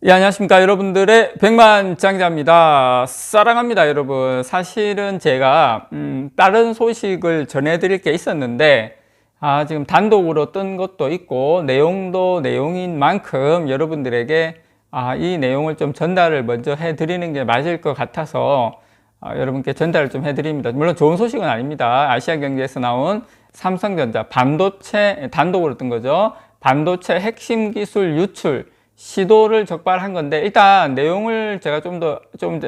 예, 안녕하십니까. 여러분들의 백만장자입니다. 사랑합니다, 여러분. 사실은 제가 다른 소식을 전해드릴 게 있었는데 지금 단독으로 뜬 것도 있고 내용도 내용인 만큼 여러분들에게 이 내용을 좀 전달을 먼저 해드리는 게 맞을 것 같아서 여러분께 전달을 좀 해드립니다. 물론 좋은 소식은 아닙니다. 아시아경제에서 나온 삼성전자 반도체 단독으로 뜬 거죠. 반도체 핵심 기술 유출 시도를 적발한 건데, 일단 내용을 제가 좀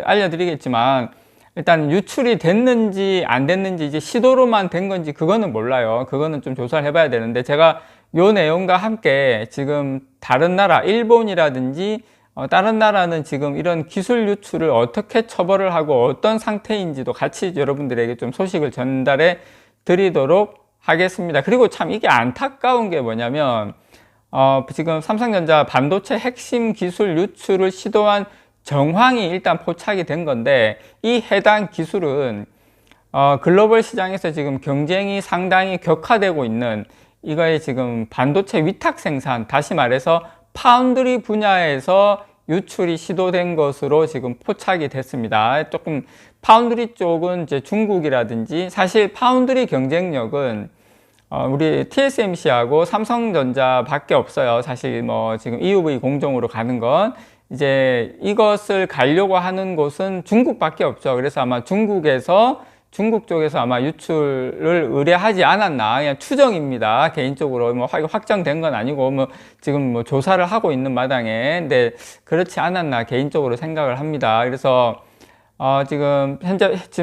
알려드리겠지만, 일단 유출이 됐는지 안 됐는지, 이제 시도로만 된 건지 그거는 몰라요. 그거는 좀 조사를 해봐야 되는데, 제가 요 내용과 함께 지금 다른 나라, 일본이라든지 다른 나라는 지금 이런 기술 유출을 어떻게 처벌을 하고 어떤 상태인지도 같이 여러분들에게 좀 소식을 전달해 드리도록 하겠습니다. 그리고 참 이게 안타까운 게 뭐냐면 지금 삼성전자 반도체 핵심 기술 유출을 시도한 정황이 일단 포착이 된 건데, 이 해당 기술은 글로벌 시장에서 지금 경쟁이 상당히 격화되고 있는 이거의 지금 반도체 위탁 생산, 다시 말해서 파운드리 분야에서 유출이 시도된 것으로 지금 포착이 됐습니다. 조금 파운드리 쪽은 이제 중국이라든지, 사실 파운드리 경쟁력은 우리 TSMC하고 삼성전자밖에 없어요. 사실 뭐 지금 EUV 공정으로 가는 건 이제 이것을 가려고 하는 곳은 중국밖에 없죠. 그래서 아마 중국 쪽에서 아마 유출을 의뢰하지 않았나, 그냥 추정입니다. 개인적으로 뭐 확정된 건 아니고 뭐 지금 뭐 조사를 하고 있는 마당에, 근데 그렇지 않았나 개인적으로 생각을 합니다. 그래서 지금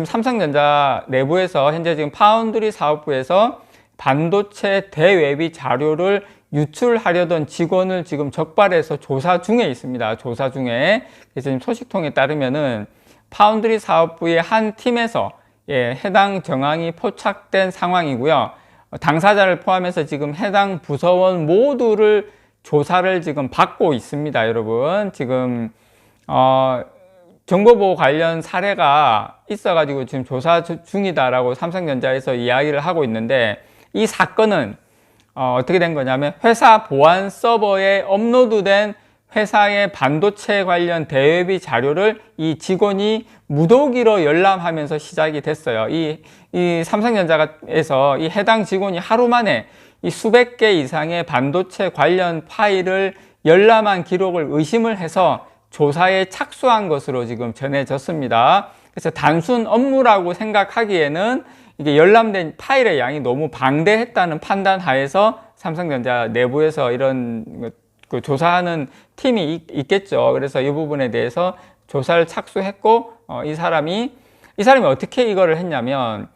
삼성전자 내부에서 현재 지금 파운드리 사업부에서 반도체 대외비 자료를 유출하려던 직원을 지금 적발해서 조사 중에 있습니다. 조사 중에. 그래서 지금 소식통에 따르면은 파운드리 사업부의 한 팀에서 해당 정황이 포착된 상황이고요. 당사자를 포함해서 지금 해당 부서원 모두를 조사를 지금 받고 있습니다. 여러분, 지금 정보보호 관련 사례가 있어가지고 지금 조사 중이다라고 삼성전자에서 이야기를 하고 있는데, 이 사건은 어떻게 된 거냐면, 회사 보안 서버에 업로드된 회사의 반도체 관련 대외비 자료를 이 직원이 무더기로 열람하면서 시작이 됐어요. 이 삼성전자에서 이 해당 직원이 하루 만에 이 수백 개 이상의 반도체 관련 파일을 열람한 기록을 의심을 해서 조사에 착수한 것으로 지금 전해졌습니다. 그래서 단순 업무라고 생각하기에는 이게 열람된 파일의 양이 너무 방대했다는 판단 하에서 삼성전자 내부에서 이런 조사하는 팀이 있겠죠. 그래서 이 부분에 대해서 조사를 착수했고, 이 사람이 어떻게 이거를 했냐면,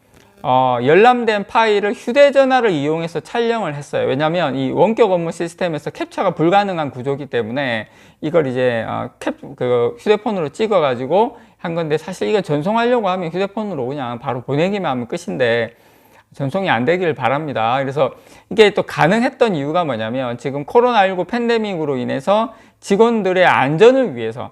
열람된 파일을 휴대전화를 이용해서 촬영을 했어요. 왜냐하면 이 원격 업무 시스템에서 캡처가 불가능한 구조이기 때문에 이걸 이제 휴대폰으로 찍어가지고 한 건데, 사실 이거 전송하려고 하면 휴대폰으로 그냥 바로 보내기만 하면 끝인데 전송이 안 되길 바랍니다. 그래서 이게 또 가능했던 이유가 뭐냐면, 지금 코로나19 팬데믹으로 인해서 직원들의 안전을 위해서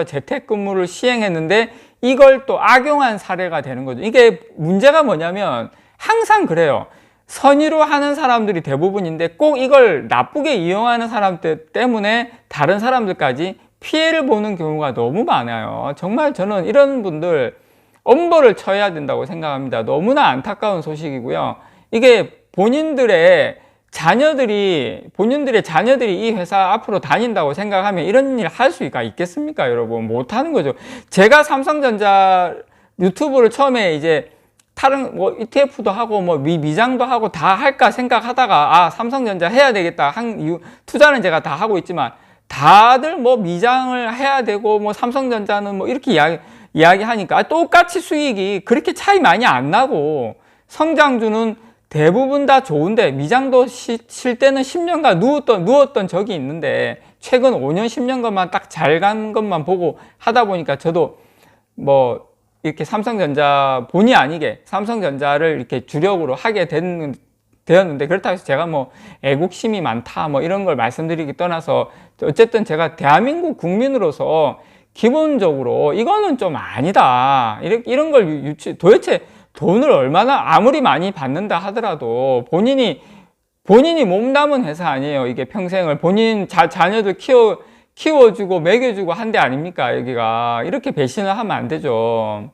재택근무를 시행했는데, 이걸 또 악용한 사례가 되는 거죠. 이게 문제가 뭐냐면, 항상 그래요. 선의로 하는 사람들이 대부분인데 꼭 이걸 나쁘게 이용하는 사람들 때문에 다른 사람들까지 피해를 보는 경우가 너무 많아요. 정말 저는 이런 분들 엄벌을 쳐야 된다고 생각합니다. 너무나 안타까운 소식이고요. 이게 본인들의 자녀들이 이 회사 앞으로 다닌다고 생각하면 이런 일 할 수가 있겠습니까, 여러분? 못 하는 거죠. 제가 삼성전자 유튜브를 처음에 이제 다른 뭐 ETF도 하고 뭐 미장도 하고 다 할까 생각하다가 삼성전자 해야 되겠다 한 이유, 투자는 제가 다 하고 있지만 다들 뭐 미장을 해야 되고 뭐 삼성전자는 뭐 이렇게 이야기하니까 똑같이 수익이 그렇게 차이 많이 안 나고 성장주는 대부분 다 좋은데, 미장도 쉴 때는 10년간 누웠던 적이 있는데, 최근 5년, 10년간만 딱 잘 간 것만 보고 하다 보니까 저도 뭐 이렇게 삼성전자 본의 아니게 삼성전자를 이렇게 주력으로 하게 되었는데, 그렇다고 해서 제가 뭐 애국심이 많다 뭐 이런 걸 말씀드리기 떠나서, 어쨌든 제가 대한민국 국민으로서 기본적으로 이거는 좀 아니다, 이런 걸 도대체 돈을 얼마나 아무리 많이 받는다 하더라도 본인이 본인이 몸담은 회사 아니에요. 이게 평생을 본인 자녀들 키워주고 먹여주고 한 데 아닙니까? 여기가. 이렇게 배신을 하면 안 되죠.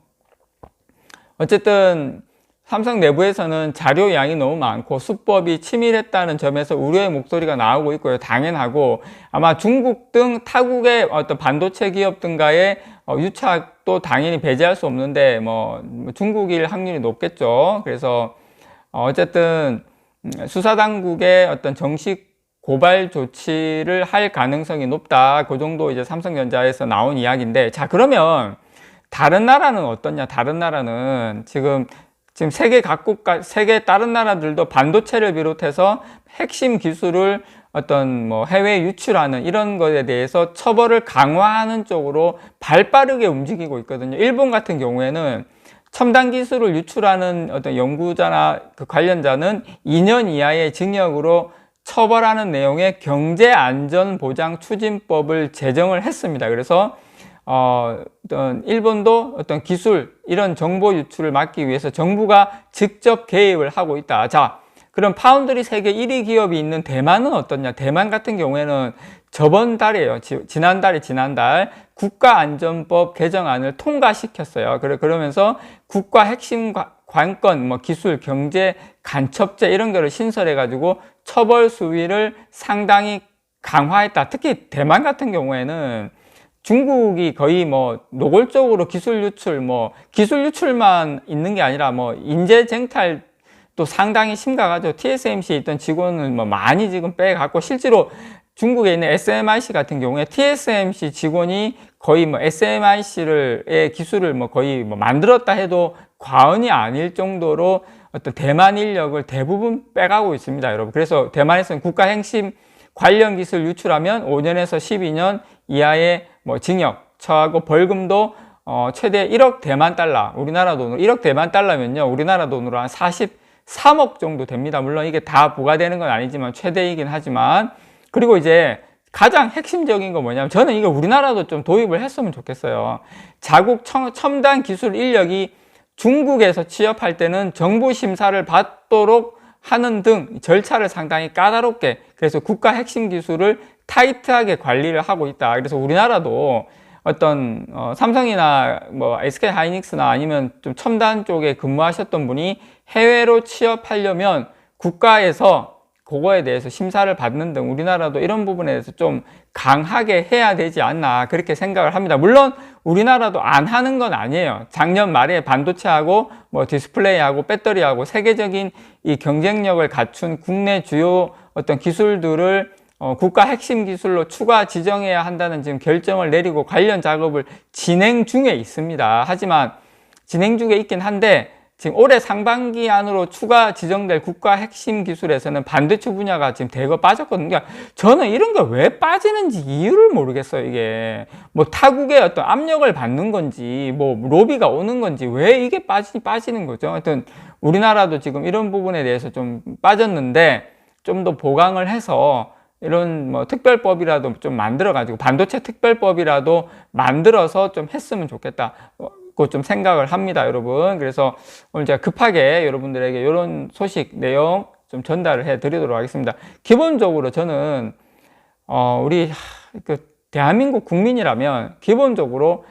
어쨌든 삼성 내부에서는 자료 양이 너무 많고 수법이 치밀했다는 점에서 우려의 목소리가 나오고 있고요. 당연하고 아마 중국 등 타국의 어떤 반도체 기업 등과의 유착도 당연히 배제할 수 없는데 뭐 중국일 확률이 높겠죠. 그래서 어쨌든 수사당국의 어떤 정식 고발 조치를 할 가능성이 높다. 그 정도 이제 삼성전자에서 나온 이야기인데, 자, 그러면 다른 나라는 어떠냐? 다른 나라는 지금 세계 각국, 세계 다른 나라들도 반도체를 비롯해서 핵심 기술을 어떤 뭐 해외 유출하는 이런 것에 대해서 처벌을 강화하는 쪽으로 발빠르게 움직이고 있거든요. 일본 같은 경우에는 첨단 기술을 유출하는 어떤 연구자나 그 관련자는 2년 이하의 징역으로 처벌하는 내용의 경제안전보장 추진법을 제정을 했습니다. 그래서 어떤 일본도 어떤 기술 이런 정보 유출을 막기 위해서 정부가 직접 개입을 하고 있다. 자, 그럼 파운드리 세계 1위 기업이 있는 대만은 어떠냐? 대만 같은 경우에는 저번 달이에요. 지난달 국가안전법 개정안을 통과시켰어요. 그러면서 국가 핵심 관건, 뭐 기술, 경제, 간첩죄 이런 거를 신설해가지고 처벌 수위를 상당히 강화했다. 특히 대만 같은 경우에는 중국이 거의 뭐 노골적으로 기술 유출만 있는 게 아니라 뭐 인재 쟁탈도 상당히 심각하죠. TSMC에 있던 직원을 뭐 많이 지금 빼갖고 실제로 중국에 있는 SMIC 같은 경우에 TSMC 직원이 거의 뭐 SMIC의 기술을 뭐 거의 뭐 만들었다 해도 과언이 아닐 정도로 어떤 대만 인력을 대부분 빼가고 있습니다, 여러분. 그래서 대만에서는 국가 핵심 관련 기술 유출하면 5년에서 12년 이하의 뭐 징역 처하고 벌금도 최대 1억 대만 달러, 우리나라 돈으로 1억 대만 달러면요, 우리나라 돈으로 한 43억 정도 됩니다. 물론 이게 다 부과되는 건 아니지만 최대이긴 하지만. 그리고 이제 가장 핵심적인 거 뭐냐면, 저는 이거 우리나라도 좀 도입을 했으면 좋겠어요. 자국 첨단 기술 인력이 중국에서 취업할 때는 정부 심사를 받도록 하는 등 절차를 상당히 까다롭게, 그래서 국가 핵심 기술을 타이트하게 관리를 하고 있다. 그래서 우리나라도 어떤 삼성이나 뭐 SK 하이닉스나 아니면 좀 첨단 쪽에 근무하셨던 분이 해외로 취업하려면 국가에서 그거에 대해서 심사를 받는 등 우리나라도 이런 부분에 대해서 좀 강하게 해야 되지 않나, 그렇게 생각을 합니다. 물론 우리나라도 안 하는 건 아니에요. 작년 말에 반도체하고 뭐 디스플레이하고 배터리하고 세계적인 이 경쟁력을 갖춘 국내 주요 어떤 기술들을 국가 핵심 기술로 추가 지정해야 한다는 지금 결정을 내리고 관련 작업을 진행 중에 있습니다. 하지만 진행 중에 있긴 한데 지금 올해 상반기 안으로 추가 지정될 국가 핵심 기술에서는 반도체 분야가 지금 대거 빠졌거든요. 그러니까 저는 이런 거 왜 빠지는지 이유를 모르겠어요. 이게 뭐 타국의 어떤 압력을 받는 건지 뭐 로비가 오는 건지 왜 이게 빠지는 거죠. 하여튼 우리나라도 지금 이런 부분에 대해서 좀 빠졌는데 좀 더 보강을 해서 이런 뭐 특별법이라도 좀 만들어 가지고 반도체 특별법이라도 만들어서 좀 했으면 좋겠다. 좀 생각을 합니다, 여러분. 그래서 오늘 제가 급하게 여러분들에게 이런 소식 내용 좀 전달을 해 드리도록 하겠습니다. 기본적으로 저는 우리 대한민국 국민이라면 기본적으로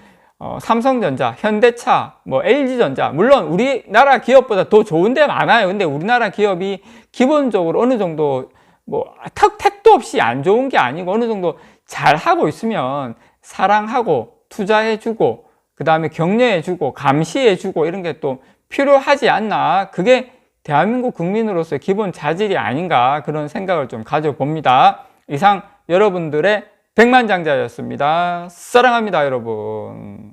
삼성전자, 현대차, 뭐 LG전자, 물론 우리나라 기업보다 더 좋은 데 많아요. 근데 우리나라 기업이 기본적으로 어느 정도 뭐 택도 없이 안 좋은 게 아니고 어느 정도 잘 하고 있으면 사랑하고 투자해주고 그 다음에 격려해주고 감시해주고 이런 게 또 필요하지 않나, 그게 대한민국 국민으로서의 기본 자질이 아닌가, 그런 생각을 좀 가져봅니다. 이상 여러분들의 백만장자였습니다. 사랑합니다, 여러분.